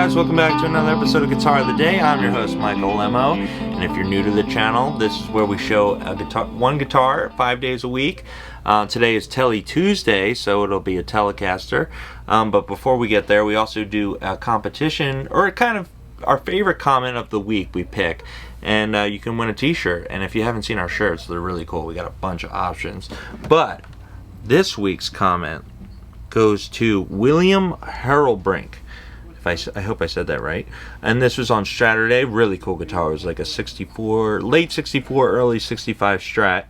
guys, welcome back to another episode of Guitar of the Day. I'm your host, Michael Lemmo, and if you're new to the channel, this is where we show one guitar 5 days a week. Today is Tele Tuesday, so it'll be a Telecaster. But before we get there, we also do a competition, or kind of our favorite comment of the week we pick. And you can win a t-shirt. And if you haven't seen our shirts, they're really cool. We got a bunch of options. But this week's comment goes to William Harrelbrink. I hope I said that right. And this was on Saturday. Really cool guitar. It was like a 64, late 64, early 65 Strat.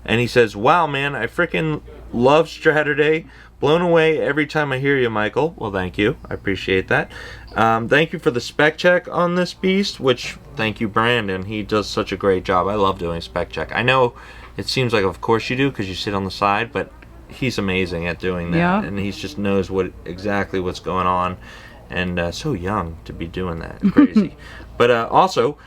And he says, "Wow, man, I freaking love Saturday. Blown away every time I hear you, Michael." Well, thank you. I appreciate that. Thank you for the spec check on this beast, which, thank you, Brandon. He does such a great job. I love doing spec check. I know it seems like, of course you do, because you sit on the side, but he's amazing at doing that. Yeah. And he just knows exactly what's going on. And so young to be doing that. Crazy. But also,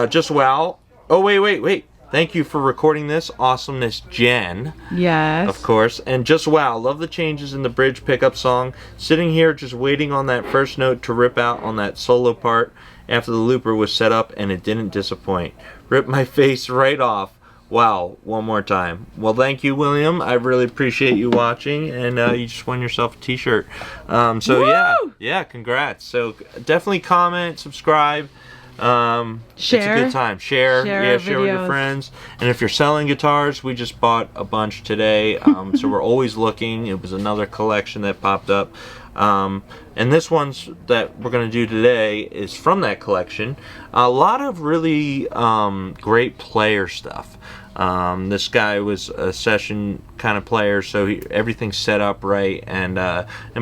just wow. Oh, wait. Thank you for recording this. Awesomeness, Jen. Yes. Of course. And just wow. Love the changes in the bridge pickup song. Sitting here just waiting on that first note to rip out on that solo part after the looper was set up, and it didn't disappoint. Ripped my face right off. Wow, one more time. Well, thank you, William. I really appreciate you watching, and you just won yourself a t-shirt. So yeah, congrats. So definitely comment, subscribe. Share. It's a good time. Share with your friends. And if you're selling guitars, we just bought a bunch today. So we're always looking. It was another collection that popped up. And this one's that we're going to do today is from that collection. A lot of really great player stuff. This guy was a session kind of player, so everything's set up right. And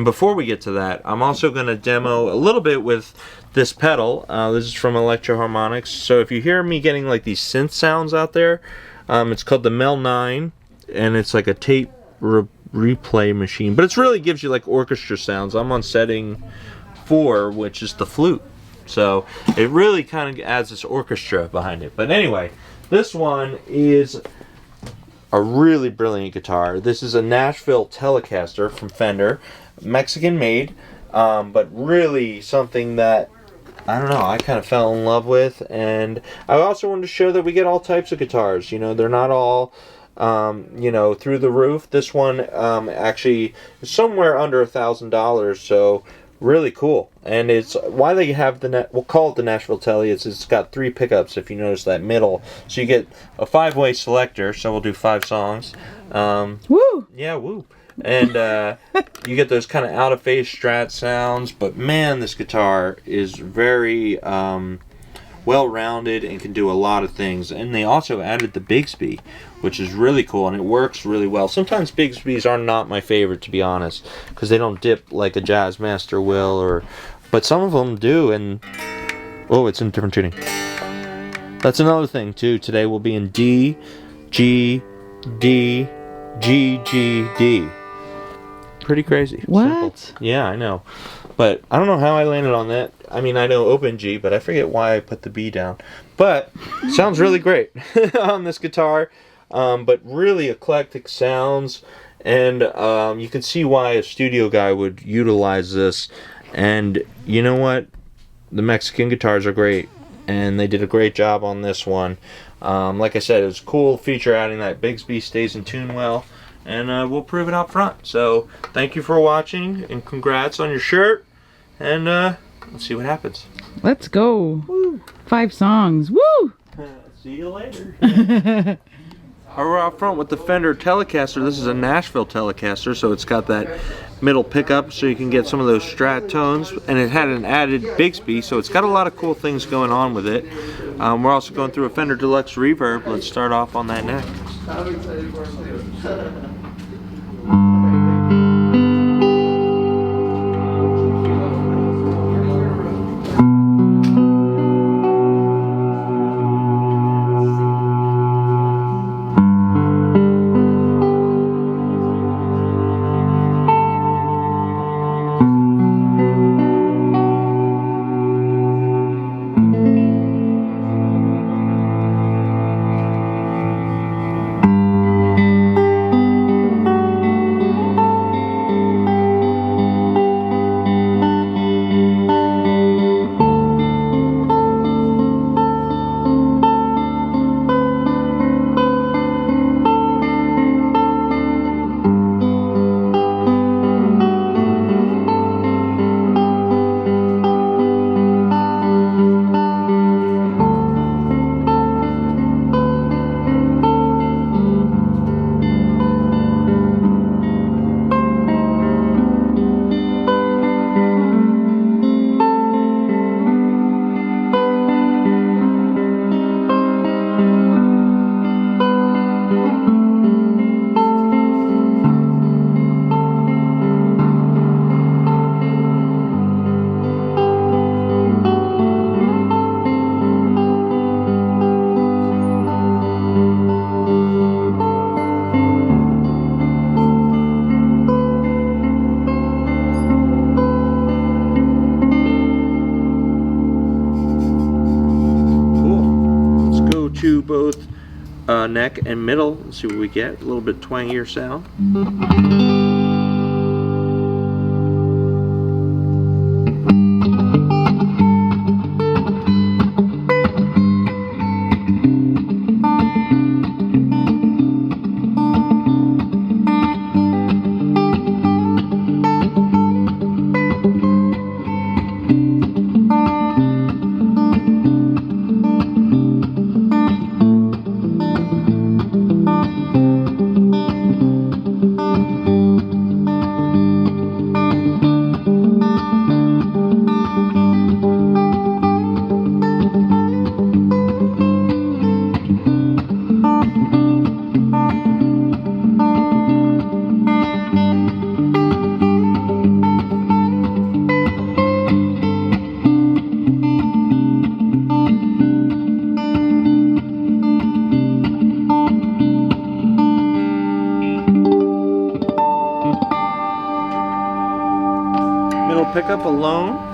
before we get to that, I'm also going to demo a little bit with this pedal. This is from Electro Harmonics. So if you hear me getting like these synth sounds out there, it's called the Mel 9, and it's like a tape replay machine, but it really gives you like orchestra sounds. I'm on setting 4, which is the flute, so it really kind of adds this orchestra behind it. But anyway, this one is a really brilliant guitar. This is a Nashville Telecaster from Fender, Mexican made, but really something that I don't know, I kind of fell in love with. And I also wanted to show that we get all types of guitars. You know, they're not all through the roof. This one actually is somewhere under $1,000, so really cool. And it's why they have we'll call it the Nashville Tele. It's got 3 pickups, if you notice that middle. So you get a 5-way selector, so we'll do 5 songs. Woo! Yeah, woo. And you get those kind of out-of-phase Strat sounds. But man, this guitar is very well-rounded and can do a lot of things. And they also added the Bigsby, which is really cool, and it works really well. Sometimes Bigsbys are not my favorite, to be honest, because they don't dip like a Jazzmaster will, but some of them do. And oh, it's in different tuning. That's another thing too. Today we'll be in D, G, D, G, G, D. Pretty crazy. What? Simple. Yeah, I know. But I don't know how I landed on that. I mean, I know open G, but I forget why I put the B down. But sounds really great on this guitar. But really eclectic sounds. And you can see why a studio guy would utilize this. And you know what? The Mexican guitars are great. And they did a great job on this one. Like I said, it was a cool feature adding that Bigsby stays in tune well. And we'll prove it out front. So thank you for watching, and congrats on your shirt. And let's see what happens. Let's go. Woo. 5 songs. Woo! See you later. We're out front with the Fender Telecaster. This is a Nashville Telecaster, so it's got that middle pickup so you can get some of those Strat tones. And it had an added Bigsby, so it's got a lot of cool things going on with it. We're also going through a Fender Deluxe Reverb. Let's start off on that next. I'm excited for it. do both neck and middle. Let's see what we get. A little bit twangier sound. Middle pickup alone.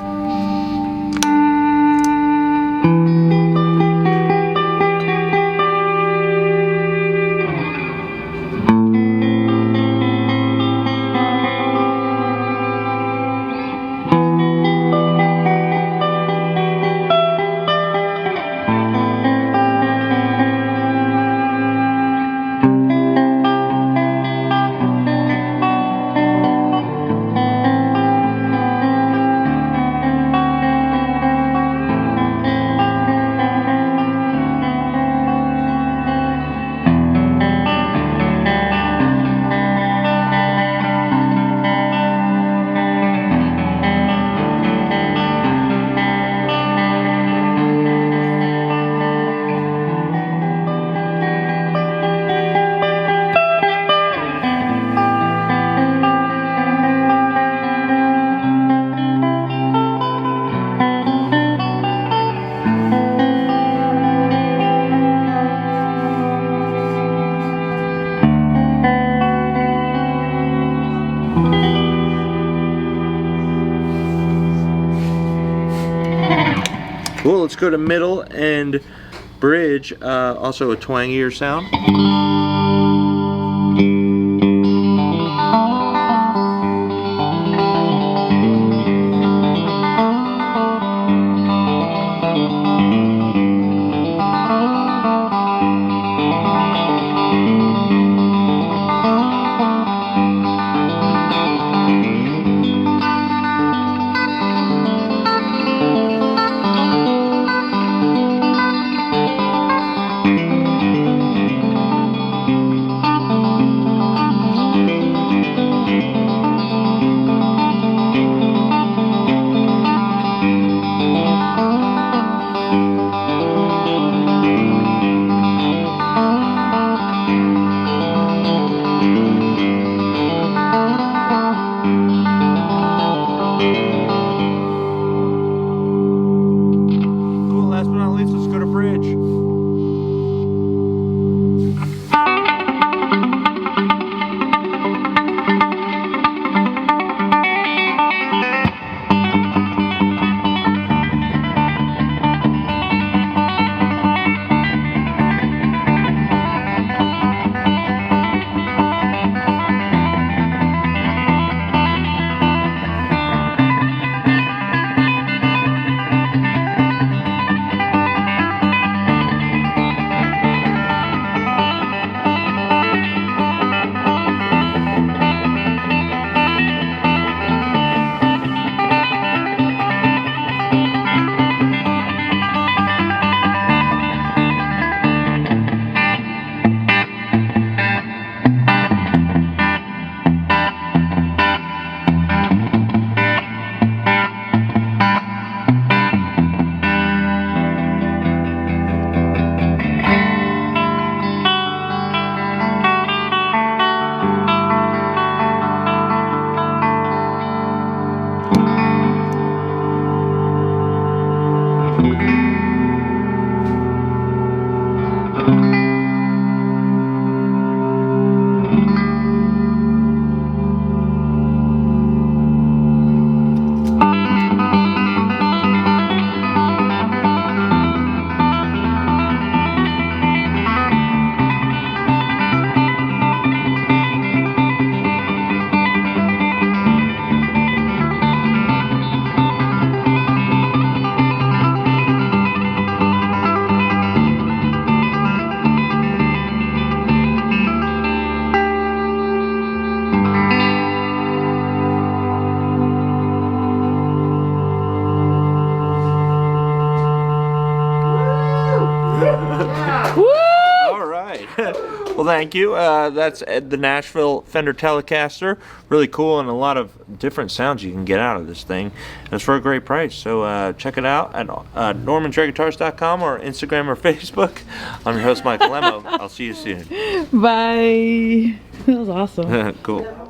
Cool, let's go to middle and bridge, also a twangier sound. Woo! All right. Well, thank you. That's the Nashville Fender Telecaster. Really cool, and a lot of different sounds you can get out of this thing. And it's for a great price. So check it out at normantreyguitarist.com or Instagram or Facebook. I'm your host, Michael Lemmo. I'll see you soon. Bye. That was awesome. Cool.